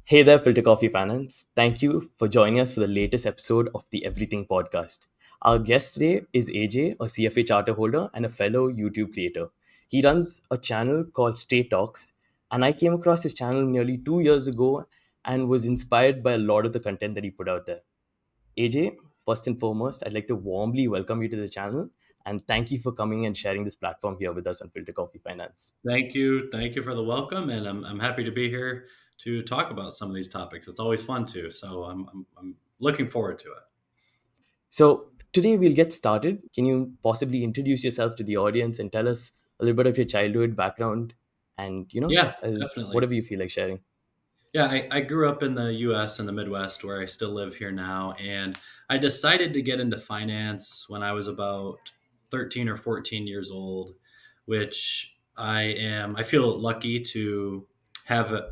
Hey there, Filter Coffee Finance. Thank you for joining us for the latest episode of the Everything Podcast. Our guest today is AJ, a CFA charter holder and a fellow YouTube creator. He runs a channel called Straight Talks, and I came across his channel nearly 2 years ago and was inspired by a lot of the content that he put out there. AJ, first and foremost, I'd like to warmly welcome you to the channel and thank you for coming and sharing this platform here with us on Filter Coffee Finance. Thank you. Thank you for the welcome. And I'm happy to be here to talk about some of these topics. It's always fun too. So I'm looking forward to it. So today we'll get started. Can you possibly introduce yourself to the audience and tell us a little bit of your childhood background and Yeah, as definitely. whatever you feel like sharing? Yeah, I grew up in the US in the Midwest where I still live here now. And I decided to get into finance when I was about 13 or 14 years old, which I feel lucky to have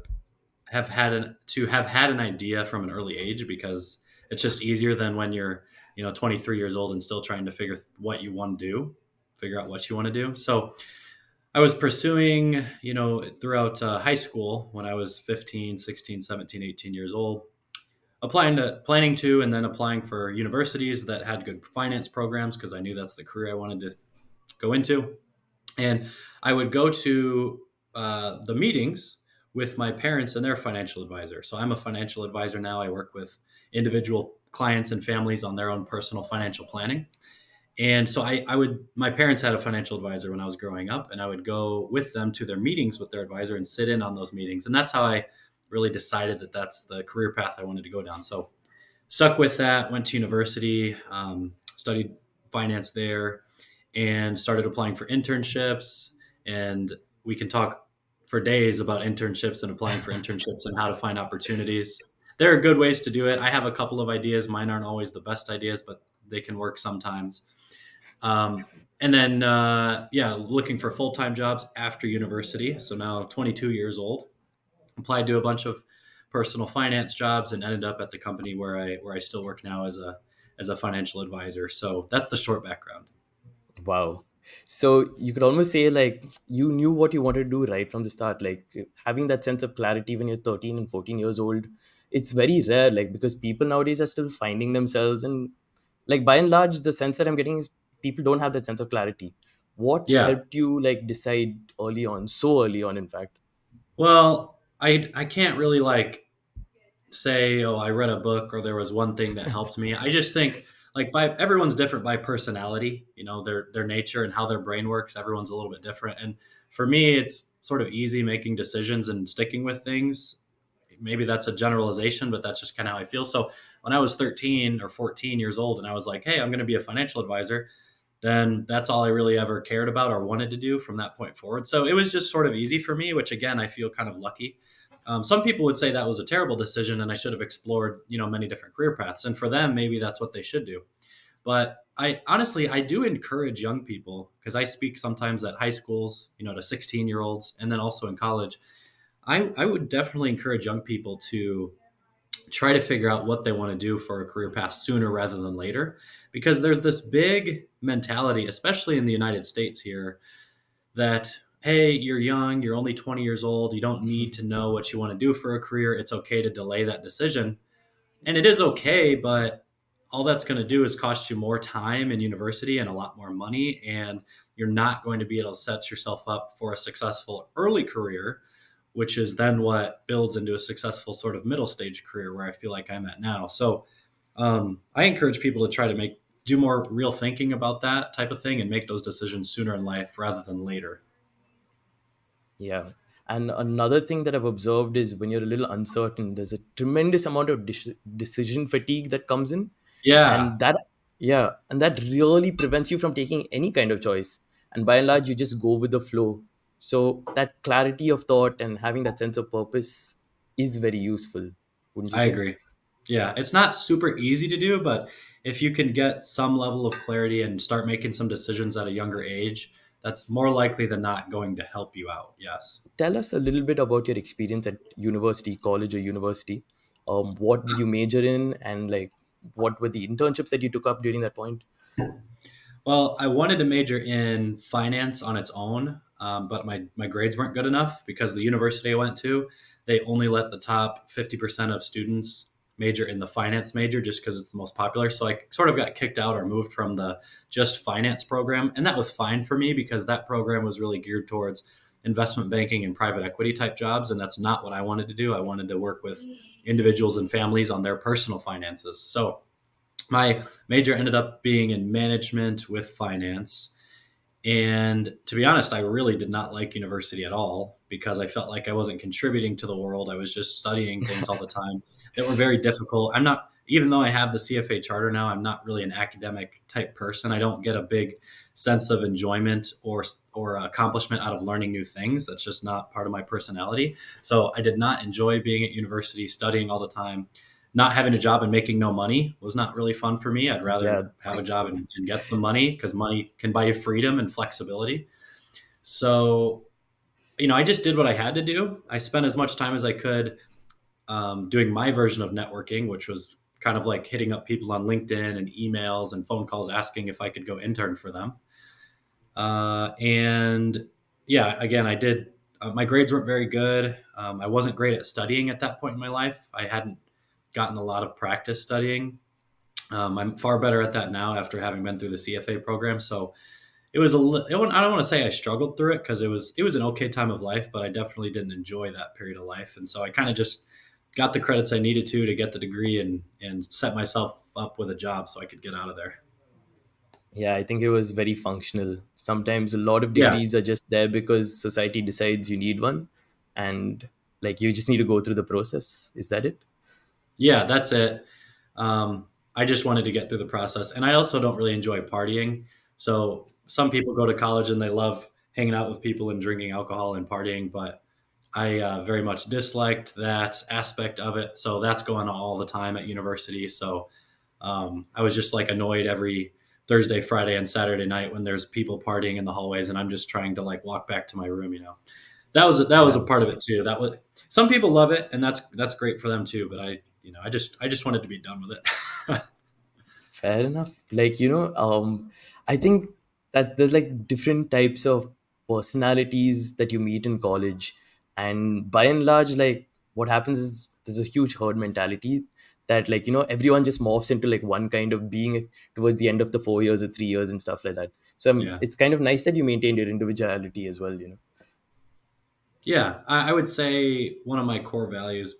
have had an idea from an early age because it's just easier than when you're 23 years old and still trying to figure out what you want to do. So I was pursuing, throughout high school when I was 15, 16, 17, 18 years old, planning to and then applying for universities that had good finance programs because I knew that's the career I wanted to go into. And I would go to the meetings with my parents and their financial advisor. So I'm a financial advisor now. I work with individual clients and families on their own personal financial planning. And so my parents had a financial advisor when I was growing up, and I would go with them to their meetings with their advisor and sit in on those meetings. And that's how I really decided that that's the career path I wanted to go down. So stuck with that, went to university, studied finance there, and started applying for internships. And we can talk for days about internships and applying for internships and how to find opportunities. There are good ways to do it. I have a couple of ideas. Mine aren't always the best ideas, but they can work sometimes. And then, yeah, looking for full time jobs after university. So now 22 years old, applied to a bunch of personal finance jobs and ended up at the company where I still work now as a financial advisor. So that's the short background. Wow. So you could almost say like you knew what you wanted to do right from the start. Like having that sense of clarity when you're 13 and 14 years old, it's very rare. Like because people nowadays are still finding themselves, and like by and large, the sense that I'm getting is people don't have that sense of clarity. What Yeah. helped you like decide early on, so early on, in fact? Well, I can't really like say, oh, I read a book or there was one thing that helped me. I just think like by everyone's different by personality, their nature and how their brain works. Everyone's a little bit different. And for me, it's sort of easy making decisions and sticking with things. Maybe that's a generalization, but that's just kind of how I feel. So when I was 13 or 14 years old and I was like, hey, I'm going to be a financial advisor, then that's all I really ever cared about or wanted to do from that point forward. So it was just sort of easy for me, which again, I feel kind of lucky. Some people would say that was a terrible decision and I should have explored, many different career paths. And for them, maybe that's what they should do. But I do encourage young people because I speak sometimes at high schools, to 16-year-olds and then also in college. I would definitely encourage young people to try to figure out what they want to do for a career path sooner rather than later because there's this big mentality, especially in the United States here, that hey, you're young, you're only 20 years old, you don't need to know what you want to do for a career, it's okay to delay that decision. And it is okay, but all that's going to do is cost you more time in university and a lot more money, and you're not going to be able to set yourself up for a successful early career, which is then what builds into a successful sort of middle stage career where I feel like I'm at now. So I encourage people to try to do more real thinking about that type of thing and make those decisions sooner in life rather than later. Yeah. And another thing that I've observed is when you're a little uncertain, there's a tremendous amount of decision fatigue that comes in. Yeah. And that, yeah, and that really prevents you from taking any kind of choice. And by and large, you just go with the flow. So that clarity of thought and having that sense of purpose is very useful, wouldn't you I say? agree. Yeah, it's not super easy to do, but if you can get some level of clarity and start making some decisions at a younger age, that's more likely than not going to help you out. Yes. Tell us a little bit about your experience at university, college or university. What did you major in, and like what were the internships that you took up during that point? Well, I wanted to major in finance on its own, but my grades weren't good enough because the university I went to, they only let the top 50% of students major in the finance major just because it's the most popular. So I sort of got kicked out or moved from the just finance program. And that was fine for me because that program was really geared towards investment banking and private equity type jobs. And that's not what I wanted to do. I wanted to work with individuals and families on their personal finances. So my major ended up being in management with finance. And to be honest, I really did not like university at all because I felt like I wasn't contributing to the world. I was just studying things all the time that were very difficult. I'm not, even though I have the CFA charter now, I'm not really an academic type person. I don't get a big sense of enjoyment or accomplishment out of learning new things. That's just not part of my personality. So I did not enjoy being at university, studying all the time. Not having a job and making no money was not really fun for me. I'd rather Yeah, have a job and get some money because money can buy you freedom and flexibility. So, I just did what I had to do. I spent as much time as I could doing my version of networking, which was kind of like hitting up people on LinkedIn and emails and phone calls asking if I could go intern for them. And yeah, again, I did. My grades weren't very good. I wasn't great at studying at that point in my life. I hadn't gotten a lot of practice studying. I'm far better at that now after having been through the CFA program. So it was I don't want to say I struggled through it because it was an okay time of life, but I definitely didn't enjoy that period of life. And so I kind of just got the credits I needed to get the degree and set myself up with a job so I could get out of there. yeah, I think it was very functional. Sometimes a lot of Yeah, degrees are just there because society decides you need one, and like you just need to go through the process. Is that it? yeah, that's it. I just wanted to get through the process, and I also don't really enjoy partying. So some people go to college and they love hanging out with people and drinking alcohol and partying, but I very much disliked that aspect of it. So that's going on all the time at university. So I was just like annoyed every Thursday, Friday, and Saturday night when there's people partying in the hallways, and I'm just trying to like walk back to my room. That was a Yeah. part of it too. That was some people love it, and that's great for them too. But I just wanted to be done with it. Fair enough. Like, I think that there's like different types of personalities that you meet in college. And by and large, like what happens is there's a huge herd mentality that like, everyone just morphs into like one kind of being towards the end of the 4 years or 3 years and stuff like that. So Yeah, it's kind of nice that you maintained your individuality as well. yeah. I would say one of my core values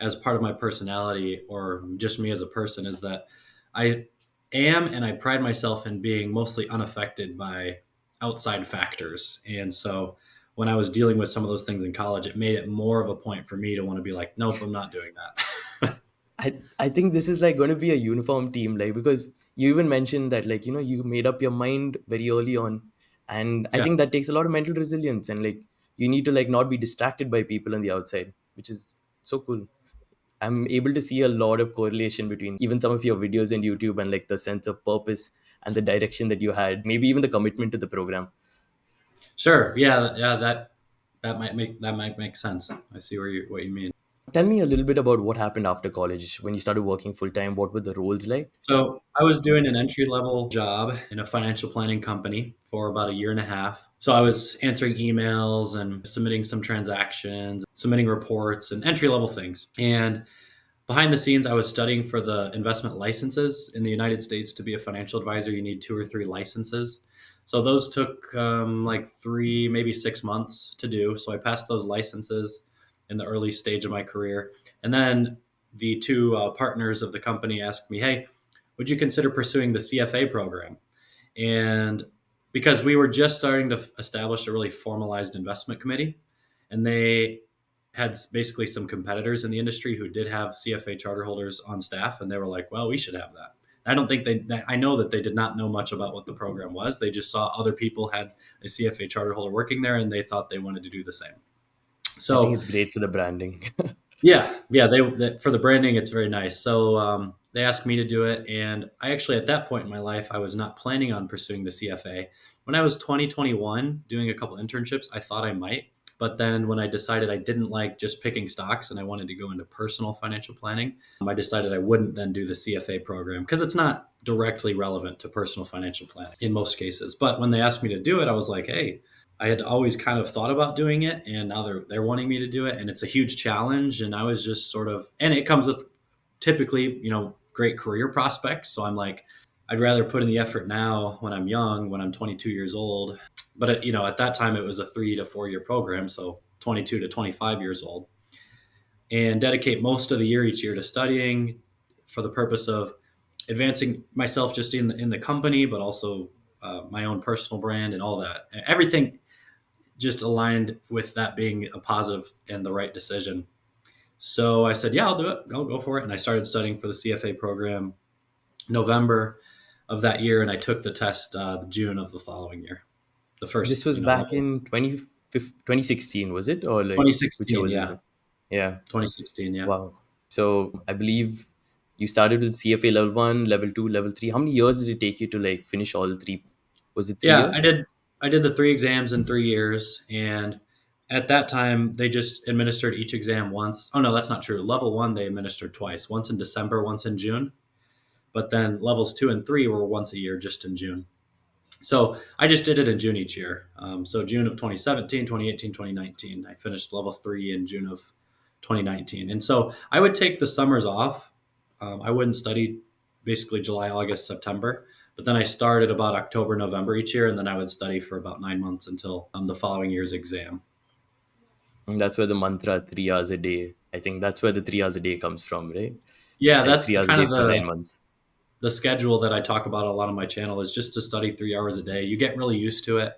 as part of my personality or just me as a person is that I am and I pride myself in being mostly unaffected by outside factors. And so when I was dealing with some of those things in college, it made it more of a point for me to want to be like, nope, I'm not doing that. I think this is like going to be a uniform team, like because you even mentioned that like you made up your mind very early on, and I Yeah, think that takes a lot of mental resilience, and like you need to like not be distracted by people on the outside, which is so cool. I'm able to see a lot of correlation between even some of your videos on YouTube and like the sense of purpose and the direction that you had, maybe even the commitment to the program. sure. Yeah, yeah. That might make sense. I see what you mean. Tell me a little bit about what happened after college when you started working full time. What were the roles like? So I was doing an entry level job in a financial planning company for about a year and a half. So I was answering emails and submitting some transactions, submitting reports and entry level things. And behind the scenes, I was studying for the investment licenses in the United States. To be a financial advisor, you need 2 or 3 licenses. So those took like 3, maybe 6 months to do. So I passed those licenses in the early stage of my career. And then the two partners of the company asked me, hey, would you consider pursuing the CFA program? And because we were just starting to establish a really formalized investment committee, and they had basically some competitors in the industry who did have CFA charter holders on staff, and they were like, well, we should have that. I don't think I know that they did not know much about what the program was. They just saw other people had a CFA charter holder working there, and they thought they wanted to do the same. I think So it's great for the branding. yeah, yeah. For the branding, it's very nice. So they asked me to do it, and I actually, at that point in my life, I was not planning on pursuing the CFA. When I was 2021, doing a couple internships, I thought I might, but then when I decided I didn't like just picking stocks and I wanted to go into personal financial planning, I decided I wouldn't then do the CFA program because it's not directly relevant to personal financial planning in most cases. But when they asked me to do it, I was like, hey. I had always kind of thought about doing it, and now they're wanting me to do it, and it's a huge challenge. And I was just sort of, and it comes with typically, great career prospects. So I'm like, I'd rather put in the effort now when I'm young, when I'm 22 years old. But at that time it was a 3 to 4 year program, so 22 to 25 years old, and dedicate most of the year each year to studying for the purpose of advancing myself just in the company, but also my own personal brand and all that. Everything just aligned with that being a positive and the right decision. So I said, yeah, I'll do it. I'll go for it. And I started studying for the CFA program November of that year, and I took the test June of the following year. The This first, was back level. in 2016, was it? Or like, which year 2016, was this yeah. in? Yeah. 2016, yeah. Wow. So I believe you started with CFA level 1, level 2, level 3. How many years did it take you to like finish all three? Was it three Yeah, I years? did. I did the three exams in 3 years, and at that time they just administered each exam once. Oh no, that's not true. Level one they administered twice, once in December, once in June. But then levels two and three were once a year, just in June. So I just did it in June each year. So June of 2017, 2018, 2019. I finished level three in June of 2019. And so I would take the summers off. I wouldn't study basically July, August, September. But then I started about October, November each year, and then I would study for about 9 months until the following year's exam. And that's where the mantra 3 hours a day. I think that's where the 3 hours a day comes from, right? Yeah, Like that's three the hours a kind day of for 9 months. the schedule that I talk about a lot on my channel is just to study 3 hours a day. You get really used to it,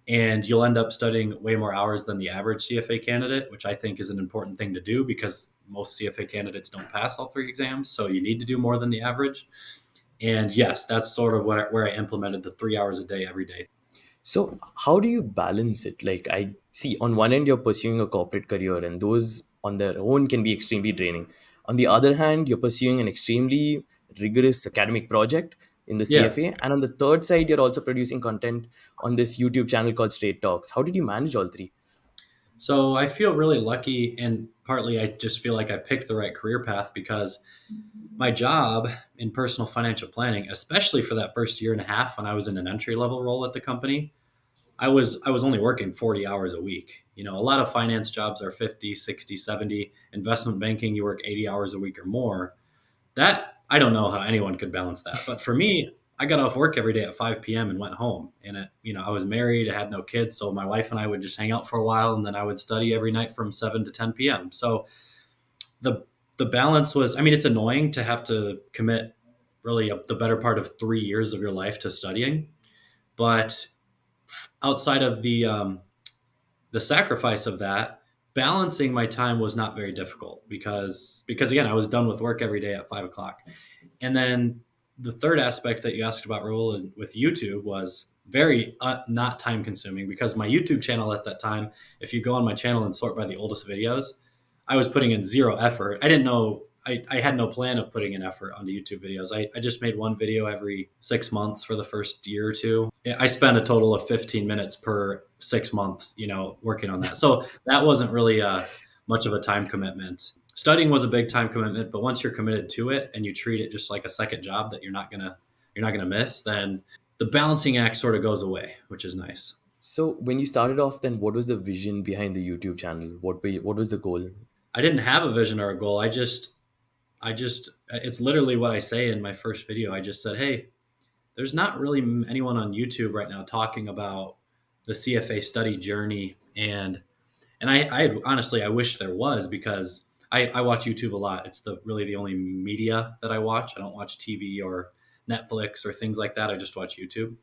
and you'll end up studying way more hours than the average CFA candidate, which I think is an important thing to do because most CFA candidates don't pass all three exams. So you need to do more than the average. And yes, that's sort of where I implemented the 3 hours a day every day. So how do you balance it? Like I see on one end you're pursuing a corporate career and those on their own can be extremely draining. On the other hand, you're pursuing an extremely rigorous academic project in the Yeah. CFA. And on the third side, you're also producing content on this YouTube channel called Straight Talks. How did you manage all three? So I feel really lucky, and partly I just feel like I picked the right career path because my job in personal financial planning, especially for that first year and a half when I was in an entry level role at the company, I was only working 40 hours a week. A lot of finance jobs are 50, 60, 70. Investment banking, you work 80 hours a week or more. That I don't know how anyone could balance that. But for me, I got off work every day at 5 p.m. and went home. And I was married, I had no kids, so my wife and I would just hang out for a while, and then I would study every night from 7 to 10 p.m. So the the balance was, I mean, it's annoying to have to commit really the better part of 3 years of your life to studying, but outside of the sacrifice of that, balancing my time was not very difficult because again, I was done with work every day at 5 o'clock. And then the third aspect that you asked about, Raul, with YouTube was very not time consuming because my YouTube channel at that time, if you go on my channel and sort by the oldest videos, I was putting in zero effort. I didn't know, I had no plan of putting in effort onto YouTube videos. I just made one video every 6 months for the first year or two. I spent a total of 15 minutes per 6 months, working on that. So that wasn't really much of a time commitment. Studying was a big time commitment, but once you're committed to it and you treat it just like a second job that you're not gonna miss, then the balancing act sort of goes away, which is nice. So when you started off, then what was the vision behind the YouTube channel? What was the goal? I didn't have a vision or a goal. It's literally what I say in my first video. I just said, hey, there's not really anyone on YouTube right now talking about the CFA study journey, and I honestly I wish there was because I watch YouTube a lot. It's really the only media that I watch. I don't watch TV or Netflix or things like that. I just watch YouTube.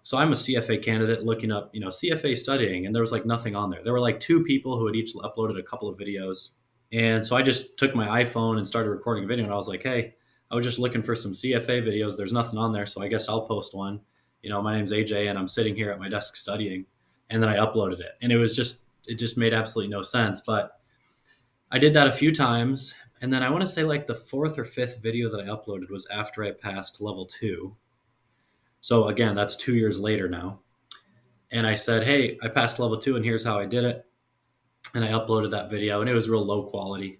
So I'm a CFA candidate looking up, CFA studying, and there was like nothing on there. There were like two people who had each uploaded a couple of videos, and so I just took my iPhone and started recording a video. And I was like, hey, I was just looking for some CFA videos. There's nothing on there, so I guess I'll post one. My name's AJ, and I'm sitting here at my desk studying. And then I uploaded it, and it just made absolutely no sense. But I did that a few times, and then I want to say like the fourth or fifth video that I uploaded was after I passed level two. So again, that's 2 years later now. And I said, hey, I passed level two, and here's how I did it. And I uploaded that video, and it was real low quality.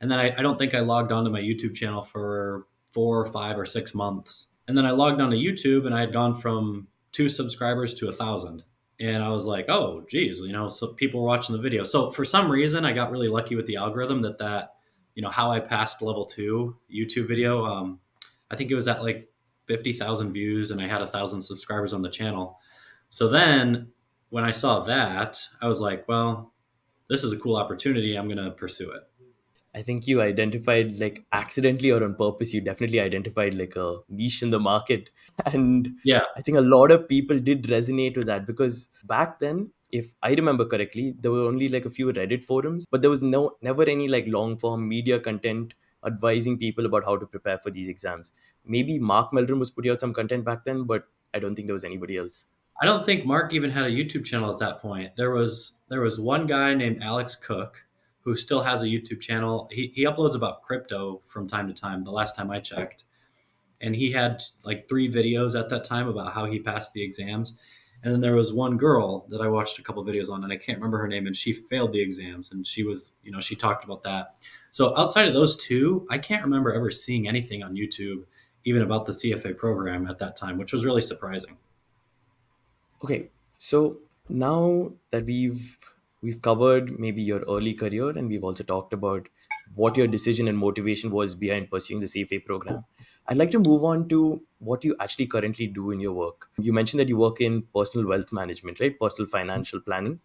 And then I don't think I logged onto my YouTube channel for 4 or 5 or 6 months. And then I logged onto YouTube, and I had gone from 2 subscribers to 1,000. And I was like, oh, geez, so people were watching the video. So for some reason, I got really lucky with the algorithm how I passed level 2 YouTube video. I think it was at like 50,000 views, and I had 1,000 subscribers on the channel. So then when I saw that, I was like, well, this is a cool opportunity. I'm going to pursue it. I think you identified, like, accidentally or on purpose, you definitely identified like a niche in the market. And Yeah, I think a lot of people did resonate with that because back then, if I remember correctly, there were only like a few Reddit forums, but there was never any like long form media content advising people about how to prepare for these exams. Maybe Mark Meldrum was putting out some content back then, but I don't think there was anybody else. I don't think Mark even had a YouTube channel at that point. There was one guy named Alex Cook who still has a YouTube channel. He uploads about crypto from time to time. The last time I checked, and he had like 3 videos at that time about how he passed the exams. And then there was one girl that I watched a couple videos on, and I can't remember her name, and she failed the exams, and she talked about that. So outside of those two, I can't remember ever seeing anything on YouTube, even about the CFA program at that time, which was really surprising. Okay, so now that we've covered maybe your early career and we've also talked about what your decision and motivation was behind pursuing the CFA program, I'd like to move on to what you actually currently do in your work. You mentioned that you work in personal wealth management, right? Personal financial planning.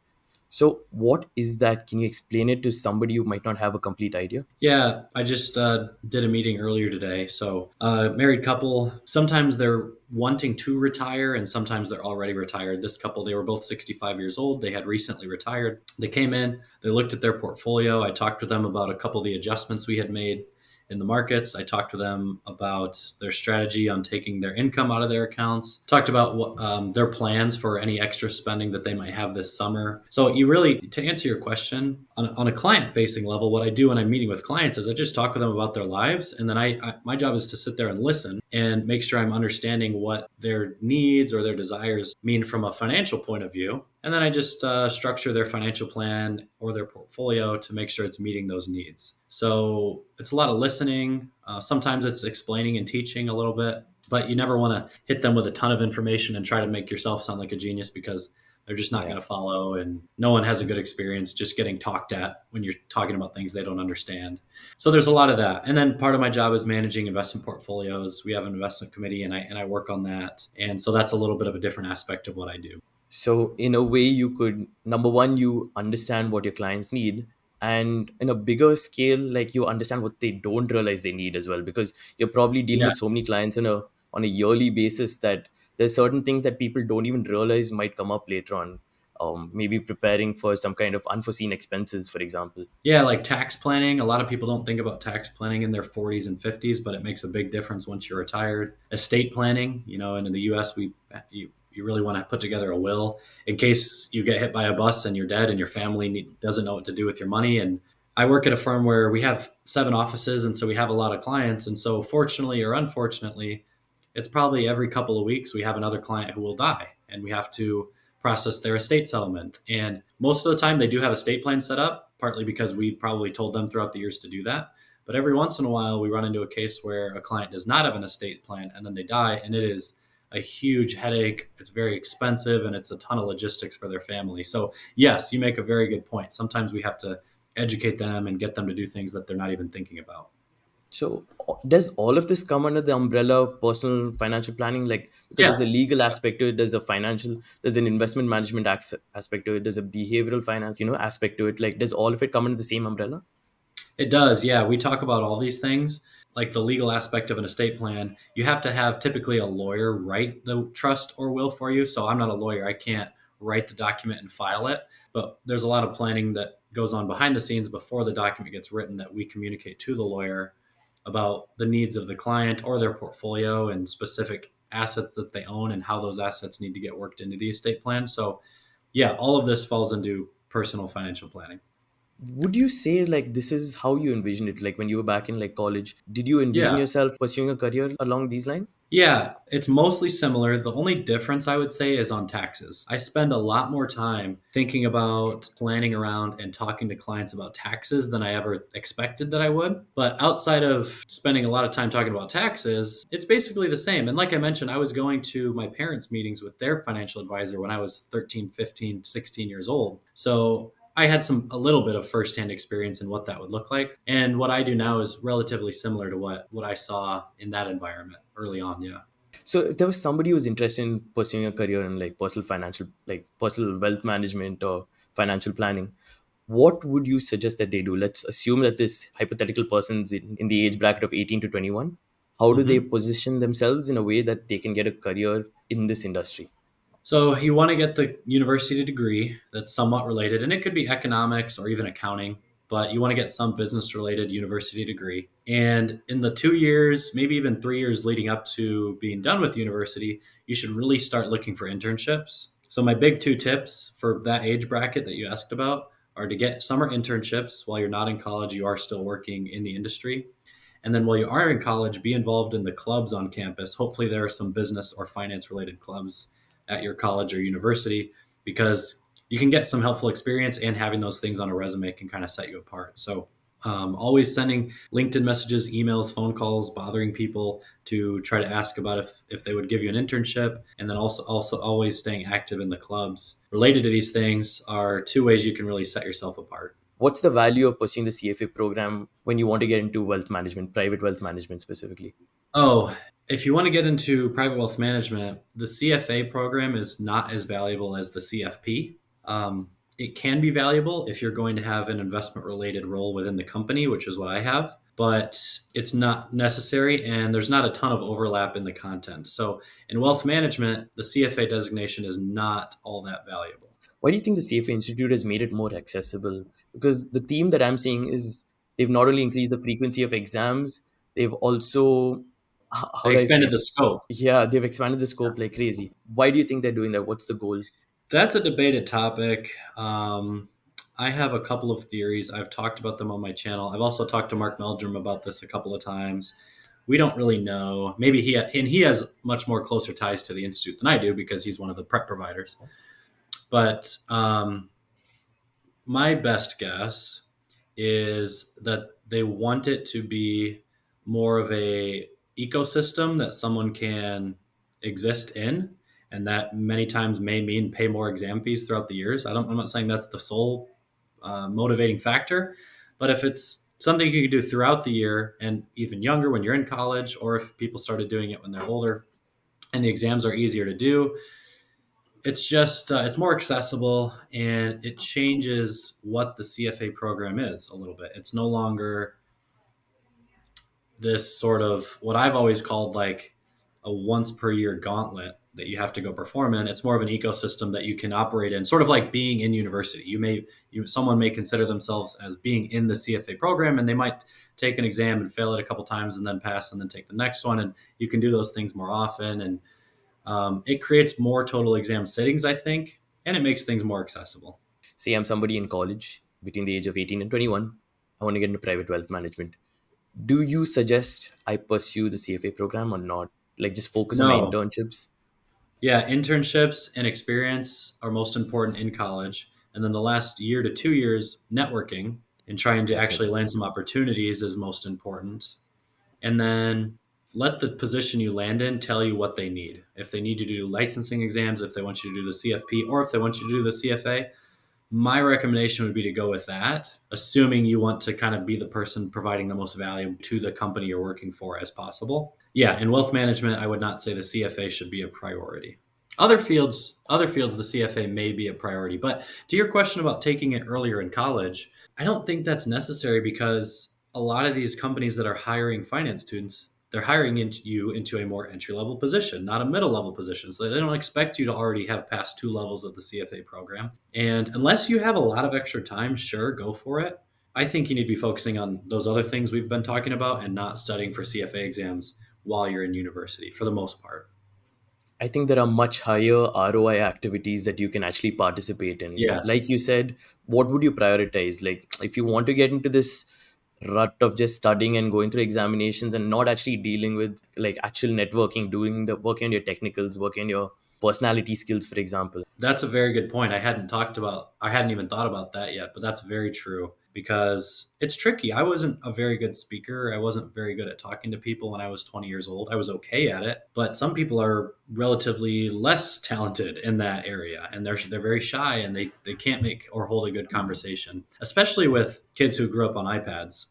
So, what is that? Can you explain it to somebody who might not have a complete idea? Yeah, I just did a meeting earlier today. So, married couple, sometimes they're wanting to retire and sometimes they're already retired. This couple, they were both 65 years old. They had recently retired. They came in, they looked at their portfolio. I talked to them about a couple of the adjustments we had made in the markets. I talked to them about their strategy on taking their income out of their accounts, talked about their plans for any extra spending that they might have this summer. So, you really, to answer your question, on a client facing level, what I do when I'm meeting with clients is I just talk with them about their lives. And then my job is to sit there and listen and make sure I'm understanding what their needs or their desires mean from a financial point of view. And then I just structure their financial plan or their portfolio to make sure it's meeting those needs. So it's a lot of listening. Sometimes it's explaining and teaching a little bit, but you never want to hit them with a ton of information and try to make yourself sound like a genius because they're just not Yeah. going to follow, and no one has a good experience just getting talked at when you're talking about things they don't understand. So there's a lot of that. And then part of my job is managing investment portfolios. We have an investment committee, and I work on that. And so that's a little bit of a different aspect of what I do. So, in a way, you could, number one, you understand what your clients need. And in a bigger scale, like you understand what they don't realize they need as well, because you're probably dealing Yeah. with so many clients on a yearly basis that there's certain things that people don't even realize might come up later on. Maybe preparing for some kind of unforeseen expenses, for example. Yeah, like tax planning. A lot of people don't think about tax planning in their 40s and 50s, but it makes a big difference once you're retired. Estate planning, and in the US, you really want to put together a will in case you get hit by a bus and you're dead and your family doesn't know what to do with your money. And I work at a firm where we have 7 offices, and so we have a lot of clients. And so, fortunately or unfortunately, it's probably every couple of weeks we have another client who will die, and we have to process their estate settlement. And most of the time, they do have estate plans set up, partly because we probably told them throughout the years to do that. But every once in a while, we run into a case where a client does not have an estate plan and then they die, and it is a huge headache. It's very expensive and it's a ton of logistics for their family. So, yes, you make a very good point. Sometimes we have to educate them and get them to do things that they're not even thinking about. So, does all of this come under the umbrella of personal financial planning? Like, because Yeah, there's a legal aspect to it, there's an investment management aspect to it, there's a behavioral finance, aspect to it. Like, does all of it come under the same umbrella? it does. Yeah, we talk about all these things. Like the legal aspect of an estate plan, you have to have typically a lawyer write the trust or will for you. So I'm not a lawyer. I can't write the document and file it. But there's a lot of planning that goes on behind the scenes before the document gets written that we communicate to the lawyer about the needs of the client or their portfolio and specific assets that they own and how those assets need to get worked into the estate plan. So, yeah, all of this falls into personal financial planning. Would you say like this is how you envision it? Like when you were back in like college, did you envision Yeah. yourself pursuing a career along these lines? Yeah, it's mostly similar. The only difference I would say is on taxes. I spend a lot more time thinking about planning around and talking to clients about taxes than I ever expected that I would. But outside of spending a lot of time talking about taxes, it's basically the same. And like I mentioned, I was going to my parents' meetings with their financial advisor when I was 13, 15, 16 years old. So I had a little bit of firsthand experience in what that would look like. And what I do now is relatively similar to what I saw in that environment early on. Yeah. So if there was somebody who was interested in pursuing a career in like personal financial, like personal wealth management or financial planning, what would you suggest that they do? Let's assume that this hypothetical person's in the age bracket of 18 to 21. How do they hmm position themselves in a way that they can get a career in this industry? So you want to get the university degree that's somewhat related, and it could be economics or even accounting, but you want to get some business related university degree. And in the 2 years, maybe even 3 years leading up to being done with university, you should really start looking for internships. So my big two tips for that age bracket that you asked about are to get summer internships while you're not in college, you are still working in the industry. And then while you are in college, be involved in the clubs on campus. Hopefully, there are some business or finance related clubs at your college or university because you can get some helpful experience, and having those things on a resume can kind of set you apart. So, always sending LinkedIn messages, emails, phone calls, bothering people to try to ask about if they would give you an internship, and then also always staying active in the clubs related to these things are two ways you can really set yourself apart. What's the value of pursuing the CFA program when you want to get into wealth management, private wealth management specifically? Oh, if you want to get into private wealth management, the CFA program is not as valuable as the CFP. It can be valuable if you're going to have an investment related role within the company, which is what I have, but it's not necessary and there's not a ton of overlap in the content. So in wealth management, the CFA designation is not all that valuable. Why do you think the CFA Institute has made it more accessible? Because the theme that I'm seeing is they've not only increased the frequency of exams, they've also, how They do I expanded frame? the scope. Yeah, they've expanded the scope like crazy. Why do you think they're doing that? What's the goal? That's a debated topic. I have a couple of theories. I've talked about them on my channel. I've also talked to Mark Meldrum about this a couple of times. We don't really know. Maybe he has much more closer ties to the institute than I do because he's one of the prep providers. But my best guess is that they want it to be more of a ecosystem that someone can exist in, and that many times may mean pay more exam fees throughout the years. I'm not saying that's the sole motivating factor, but if it's something you can do throughout the year and even younger when you're in college, or if people started doing it when they're older and the exams are easier to do, it's just it's more accessible and it changes what the CFA program is a little bit. It's no longer this sort of what I've always called like a once per year gauntlet that you have to go perform in. It's more of an ecosystem that you can operate in, sort of like being in university. Someone may consider themselves as being in the CFA program, and they might take an exam and fail it a couple times and then pass and then take the next one. And you can do those things more often, and it creates more total exam sittings, I think, and it makes things more accessible. Say I'm somebody in college between the age of 18 and 21. I want to get into private wealth management. Do you suggest I pursue the CFA program or not? Like just focus on my No, internships? yeah, internships and experience are most important in college. And then the last year to 2 years, networking and trying to actually Definitely. land some opportunities is most important. And then let the position you land in tell you what they need. If they need you to do licensing exams, if they want you to do the CFP, or if they want you to do the CFA, my recommendation would be to go with that, assuming you want to kind of be the person providing the most value to the company you're working for as possible. Yeah, in wealth management, I would not say the CFA should be a priority. Other fields, the CFA may be a priority. But to your question about taking it earlier in college, I don't think that's necessary because a lot of these companies that are hiring finance students, they're hiring you into a more entry level position, not a middle level position. So they don't expect you to already have passed 2 levels of the CFA program. And unless you have a lot of extra time, sure, go for it. I think you need to be focusing on those other things we've been talking about and not studying for CFA exams while you're in university for the most part. I think there are much higher ROI activities that you can actually participate in. Yes. Like you said, what would you prioritize? Like, if you want to get into this rut of just studying and going through examinations and not actually dealing with like actual networking, doing the working on your technicals, working on your personality skills, for example. That's a very good point. I hadn't even thought about that yet, but that's very true because it's tricky. I wasn't a very good speaker. I wasn't very good at talking to people when I was 20 years old. I was okay at it, but some people are relatively less talented in that area and they're very shy and they can't make or hold a good conversation, especially with kids who grew up on iPads.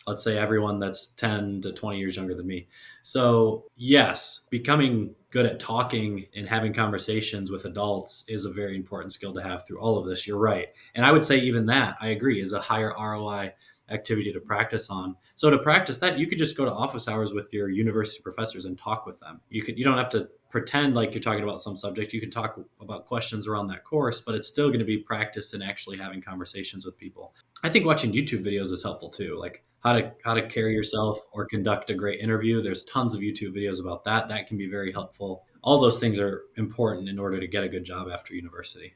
Let's say everyone that's 10 to 20 years younger than me. So, yes, becoming good at talking and having conversations with adults is a very important skill to have through all of this. You're right. And I would say, even that, I agree, is a higher ROI activity to practice on. So, to practice that, you could just go to office hours with your university professors and talk with them. You don't have to pretend like you're talking about some subject. You can talk about questions around that course, but it's still going to be practice in actually having conversations with people. I think watching YouTube videos is helpful too, like how to carry yourself or conduct a great interview. There's tons of YouTube videos about that. That can be very helpful. All those things are important in order to get a good job after university.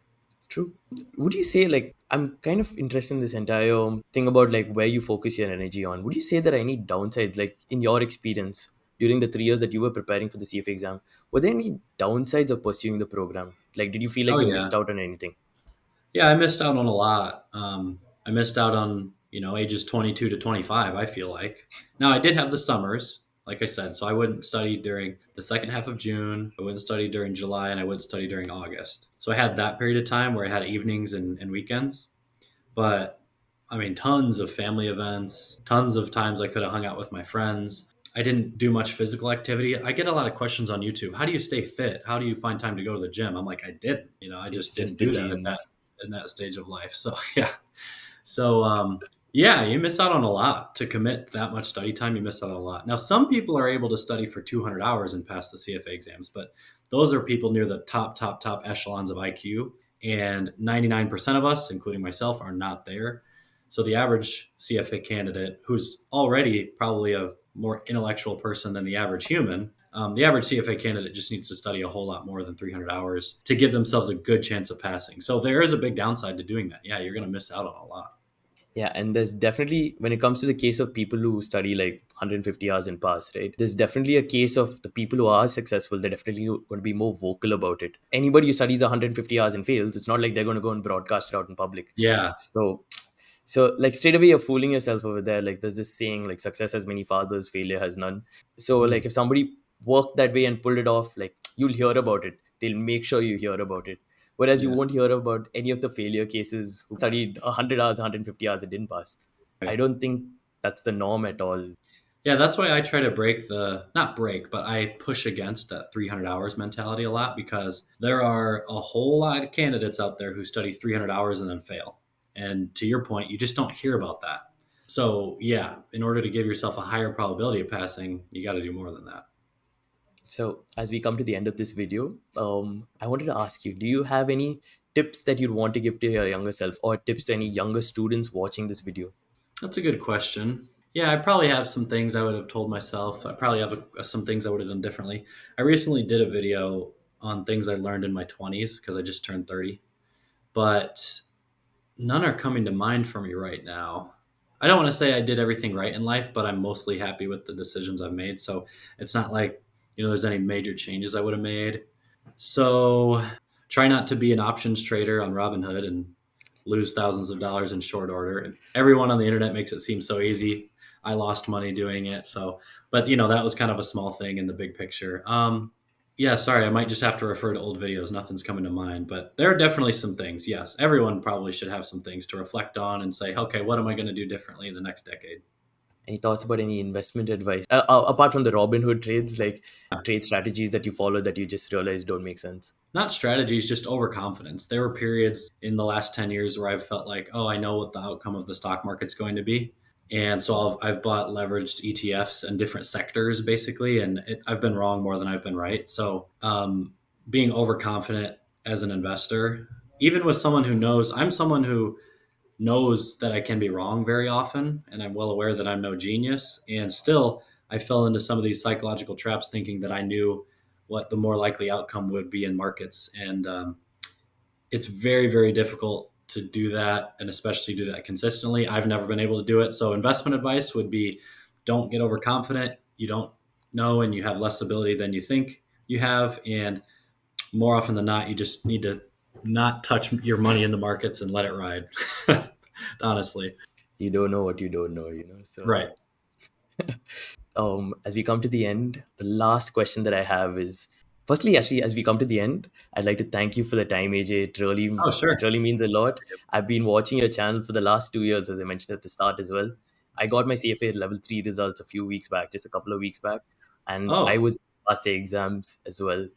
True. Would you say, like, I'm kind of interested in this entire thing about like where you focus your energy on? Would you say there are any downsides, like in your experience during the 3 years that you were preparing for the CFA exam? Were there any downsides of pursuing the program? Like, did you feel like Oh you yeah, missed out on anything? yeah. I missed out on a lot. I missed out on ages 22 to 25. I feel like now I did have the summers, like I said, so I wouldn't study during the second half of June. I wouldn't study during July, and I would study during August. So I had that period of time where I had evenings and weekends. But I mean, tons of family events, tons of times I could have hung out with my friends. I didn't do much physical activity. I get a lot of questions on YouTube. How do you stay fit? How do you find time to go to the gym? I'm like, I didn't. I It's just didn't just the do that at that genes. in that stage of life. So yeah. So yeah, you miss out on a lot to commit that much study time. You miss out on a lot. Now, some people are able to study for 200 hours and pass the CFA exams, but those are people near the top echelons of IQ. And 99% of us, including myself, are not there. So the average CFA candidate, who's already probably a more intellectual person than the average human, the average CFA candidate just needs to study a whole lot more than 300 hours to give themselves a good chance of passing. So there is a big downside to doing that. Yeah, you're going to miss out on a lot. Yeah, and there's definitely, when it comes to the case of people who study like 150 hours and pass, right? There's definitely a case of the people who are successful, they're definitely going to be more vocal about it. Anybody who studies 150 hours and fails, it's not like they're going to go and broadcast it out in public. Yeah. So, like straight away, you're fooling yourself over there. Like there's this saying, like success has many fathers, failure has none. So, Mm, like if somebody worked that way and pulled it off, like you'll hear about it. They'll make sure you hear about it. Whereas you yeah. won't hear about any of the failure cases who studied 100 hours, 150 hours, and didn't pass. I Right. don't think that's the norm at all. Yeah, that's why I try to not break, but I push against that 300 hours mentality a lot because there are a whole lot of candidates out there who study 300 hours and then fail. And to your point, you just don't hear about that. So, yeah, in order to give yourself a higher probability of passing, you got to do more than that. So, as we come to the end of this video, I wanted to ask you, do you have any tips that you'd want to give to your younger self or tips to any younger students watching this video? That's a good question. Yeah, I probably have some things I would have told myself. I probably have some things I would have done differently. I recently did a video on things I learned in my 20s because I just turned 30, but none are coming to mind for me right now. I don't want to say I did everything right in life, but I'm mostly happy with the decisions I've made. So it's not like, there's any major changes I would have made. So try not to be an options trader on Robinhood and lose thousands of dollars in short order. And everyone on the internet makes it seem so easy. I lost money doing it. So, but that was kind of a small thing in the big picture. Yeah, sorry, I might just have to refer to old videos. Nothing's coming to mind, but there are definitely some things. Yes, everyone probably should have some things to reflect on and say, okay, what am I going to do differently in the next decade? Any thoughts about any investment advice apart from the Robinhood trades, like trade strategies that you follow that you just realized don't make sense? Not strategies, just overconfidence. There were periods in the last 10 years where I've felt like, oh, I know what the outcome of the stock market's going to be. And so I've bought leveraged ETFs in different sectors, basically, and I've been wrong more than I've been right. So being overconfident as an investor, even with someone who knows, I'm someone who knows that I can be wrong very often, and I'm well aware that I'm no genius. And still, I fell into some of these psychological traps thinking that I knew what the more likely outcome would be in markets. And it's very, very difficult to do that, and especially do that consistently. I've never been able to do it. So investment advice would be, don't get overconfident. You don't know, and you have less ability than you think you have. And more often than not, you just need to not touch your money in the markets and let it ride. Honestly. You don't know what you don't know, you know. Right. So as we come to the end, the last question that I have is, firstly, actually, as we come to the end, I'd like to thank you for the time, AJ. Oh, sure. It really means a lot. I've been watching your channel for the last 2 years, as I mentioned at the start as well. I got my CFA level 3 results a few weeks back, just a couple of weeks back, and I Oh, was past the exams as well.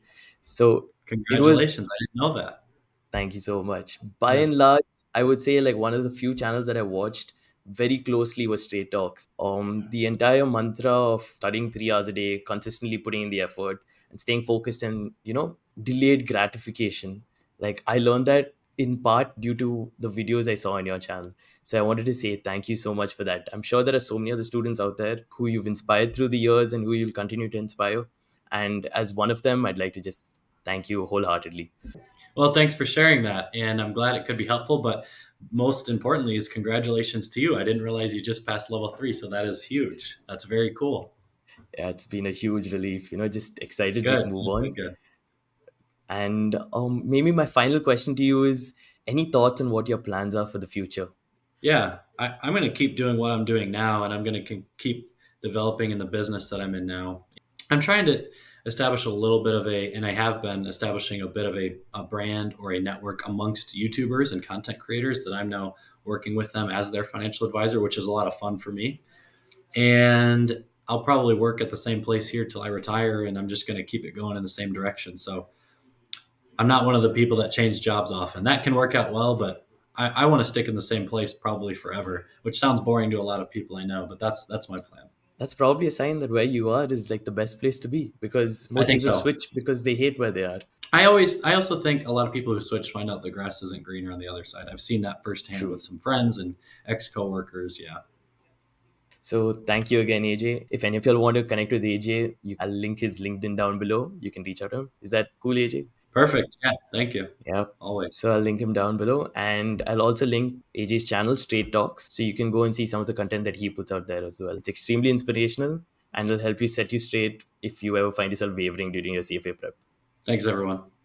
So it was. congratulations. I didn't know that. Thank you so much. By Yeah. and large, I would say like one of the few channels that I watched very closely was Straight Talks. The entire mantra of studying 3 hours a day, consistently putting in the effort, and staying focused, and delayed gratification. Like I learned that in part due to the videos I saw on your channel. So I wanted to say thank you so much for that. I'm sure there are so many other students out there who you've inspired through the years and who you'll continue to inspire. And as one of them, I'd like to just thank you wholeheartedly. Well, thanks for sharing that. And I'm glad it could be helpful. But most importantly, is congratulations to you. I didn't realize you just passed level 3. So that is huge. That's very cool. Yeah, it's been a huge relief. Just excited, just Good. move Good, good, on. good. And maybe my final question to you is, any thoughts on what your plans are for the future? Yeah. I'm going to keep doing what I'm doing now, and I'm going to keep developing in the business that I'm in now. I'm trying to establish a little bit of and I have been establishing a bit of a brand or a network amongst YouTubers and content creators that I'm now working with them as their financial advisor, which is a lot of fun for me. And I'll probably work at the same place here till I retire, and I'm just going to keep it going in the same direction. So I'm not one of the people that change jobs often. That can work out well, but I want to stick in the same place probably forever, which sounds boring to a lot of people I know, but that's my plan. That's probably a sign that where you are is like the best place to be, because I most think people so. switch because they hate where they are. I also think a lot of people who switch find out the grass isn't greener on the other side. I've seen that firsthand True. with some friends and ex coworkers. Yeah. So thank you again, AJ. If any of y'all want to connect with AJ, I'll link his LinkedIn down below. You can reach out to him. Is that cool, AJ? Perfect. Yeah. Thank you. Yeah. Always. So I'll link him down below, and I'll also link AJ's channel, Straight Talks, so you can go and see some of the content that he puts out there as well. It's extremely inspirational, and it'll help you set you straight if you ever find yourself wavering during your CFA prep. Thanks, everyone.